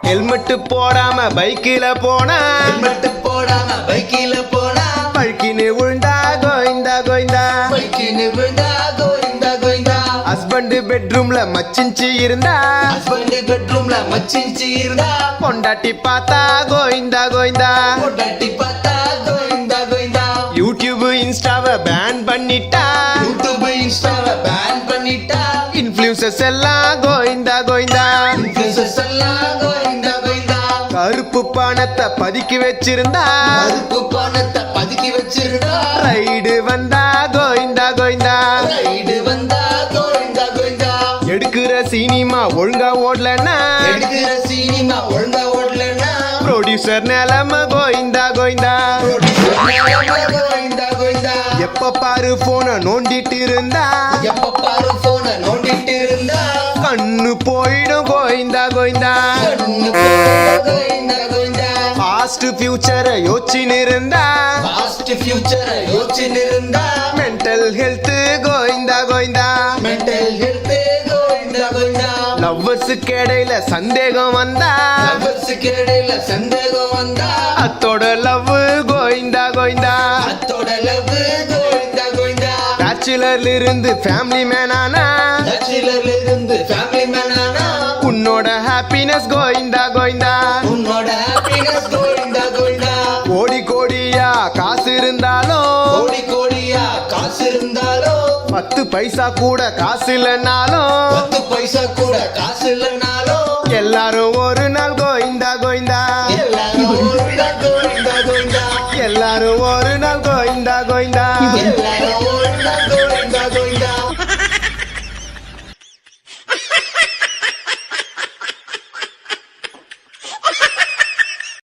Helmet போடாம பைக்கில போனா பல்கின்னு விழுந்தா கோயிந்தா கோயிந்தா. ஹஸ்பண்ட் பெட்ரூம்ல மச்சிஞ்சி இருந்தா பொண்டாட்டி பார்த்தா கோயிந்தா கோயிந்தா. யூடியூப் இன்ஸ்டாவை பேன் பண்ணிட்டா இன்ஃப்ளூயன்சர்ஸ் எல்லாம் கோயிந்தா கோயிந்தா. கருப்பு பணத்தை பதுக்கி வச்சிருந்தா ரைடு வந்தா கோயிந்தா கோயிந்தா. எடுக்கிற சினிமா ஒழுங்கா ஓடலன்னா ப்ரொடியூசர் நிலைமை கோயிந்தா கோயிந்தா. எப்ப பாரு போன நோண்டிட்டு இருந்தா கண்ணு போயிடும் கோயிந்தா கோயிந்தா. பாஸ்ட் ஃபியூச்சரை யோசிச்சு இருந்தா மென்டல் ஹெல்த் கோயிந்தா கோயிந்தா. லவ்வர்ஸுக்கு இடையில சந்தேகம் வந்தா அத்தோட லவ் கோயிந்தா கோயிந்தா. பேச்சுலர்ல இருந்து ஃபேமிலி மேன் ஆனா உன்னோட ஹாப்பினஸ் கோயிந்தா கோயிந்தா. கோடி கோடியா காசு இருந்தாலும் 10 பைசா கூட காசு இல்லைனாலும் எல்லாரும்